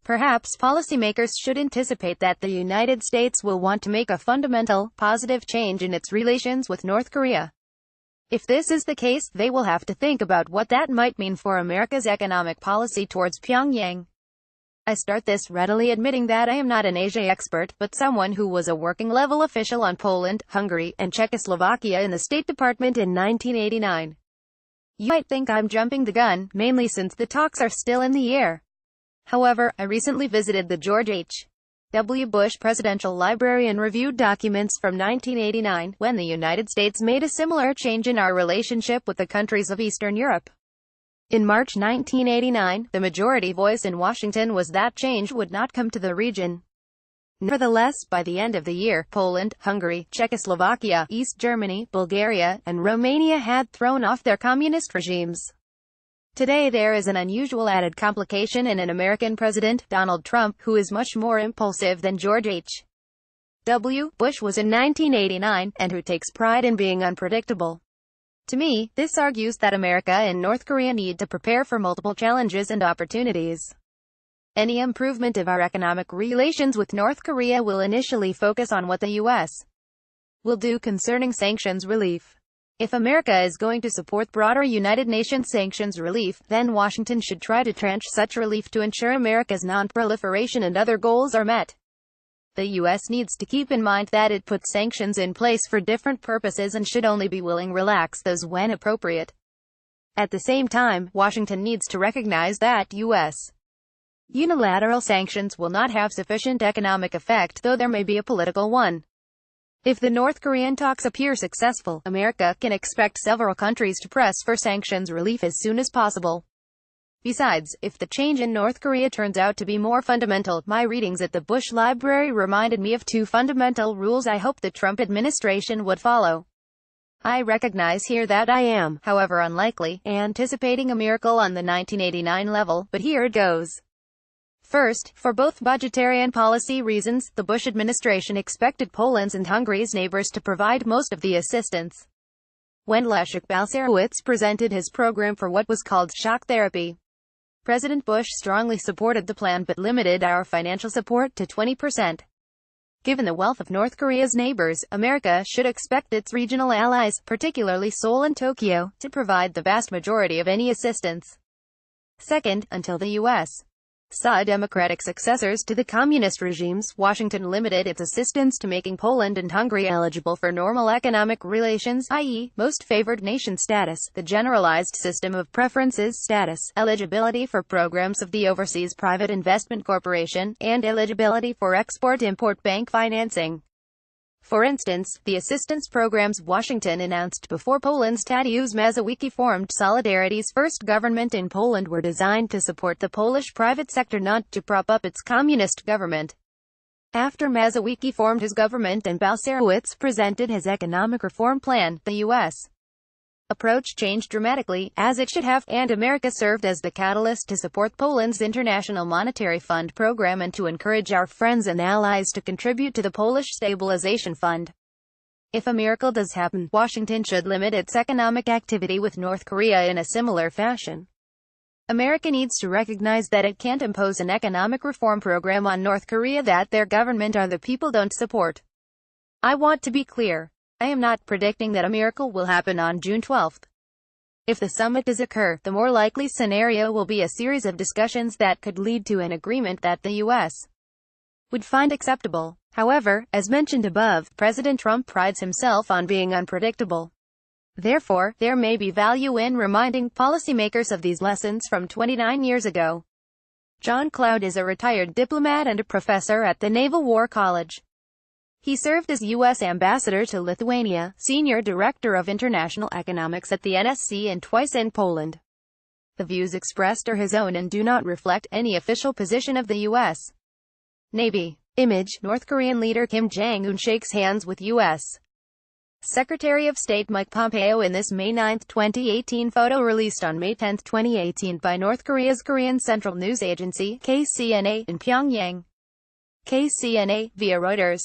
Perhaps policymakers should anticipate that the United States will want to make a fundamental, positive change in its relations with North Korea. If this is the case, they will have to think about what that might mean for America's economic policy towards Pyongyang. I start this readily admitting that I am not an Asia expert, but someone who was a working-level official on Poland, Hungary, and Czechoslovakia in the State Department in 1989. You might think I'm jumping the gun, mainly since the talks are still in the air. However, I recently visited the George H. W. Bush Presidential Library and reviewed documents from 1989, when the United States made a similar change in our relationship with the countries of Eastern Europe. In March 1989, the majority voice in Washington was that change would not come to the region. Nevertheless, by the end of the year, Poland, Hungary, Czechoslovakia, East Germany, Bulgaria, and Romania had thrown off their communist regimes. Today there is an unusual added complication in an American president, Donald Trump, who is much more impulsive than George H. W. Bush was in 1989, and who takes pride in being unpredictable. To me, this argues that America and North Korea need to prepare for multiple challenges and opportunities. Any improvement of our economic relations with North Korea will initially focus on what the U.S. will do concerning sanctions relief. If America is going to support broader United Nations sanctions relief, then Washington should try to tranche such relief to ensure America's non-proliferation and other goals are met. The U.S. needs to keep in mind that it puts sanctions in place for different purposes and should only be willing to relax those when appropriate. At the same time, Washington needs to recognize that U.S. unilateral sanctions will not have sufficient economic effect, though there may be a political one. If the North Korean talks appear successful, America can expect several countries to press for sanctions relief as soon as possible. Besides, if the change in North Korea turns out to be more fundamental, my readings at the Bush Library reminded me of two fundamental rules I hope the Trump administration would follow. I recognize here that I am, however unlikely, anticipating a miracle on the 1989 level, but here it goes. First, for both budgetary and policy reasons, the Bush administration expected Poland's and Hungary's neighbors to provide most of the assistance. When Leszek Balcerowicz presented his program for what was called shock therapy, President Bush strongly supported the plan but limited our financial support to 20%. Given the wealth of North Korea's neighbors, America should expect its regional allies, particularly Seoul and Tokyo, to provide the vast majority of any assistance. Second, until the U.S. saw democratic successors to the communist regimes, Washington limited its assistance to making Poland and Hungary eligible for normal economic relations, i.e., most favored nation status, the generalized system of preferences status, eligibility for programs of the Overseas Private Investment Corporation, and eligibility for export-import bank financing. For instance, the assistance programs Washington announced before Poland's Tadeusz Mazowiecki formed Solidarity's first government in Poland were designed to support the Polish private sector, not to prop up its communist government. After Mazowiecki formed his government and Balcerowicz presented his economic reform plan, the U.S. approach changed dramatically, as it should have, and America served as the catalyst to support Poland's International Monetary Fund program and to encourage our friends and allies to contribute to the Polish Stabilization Fund. If a miracle does happen, Washington should limit its economic activity with North Korea in a similar fashion. America needs to recognize that it can't impose an economic reform program on North Korea that their government or the people don't support. I want to be clear. I am not predicting that a miracle will happen on June 12. If the summit does occur, the more likely scenario will be a series of discussions that could lead to an agreement that the U.S. would find acceptable. However, as mentioned above, President Trump prides himself on being unpredictable. Therefore, there may be value in reminding policymakers of these lessons from 29 years ago. John Cloud is a retired diplomat and a professor at the Naval War College. He served as U.S. Ambassador to Lithuania, Senior Director of International Economics at the NSC, and twice in Poland. The views expressed are his own and do not reflect any official position of the U.S. Navy. Image: North Korean leader Kim Jong-un shakes hands with U.S. Secretary of State Mike Pompeo in this May 9, 2018 photo released on May 10, 2018 by North Korea's Korean Central News Agency, KCNA, in Pyongyang. KCNA, via Reuters.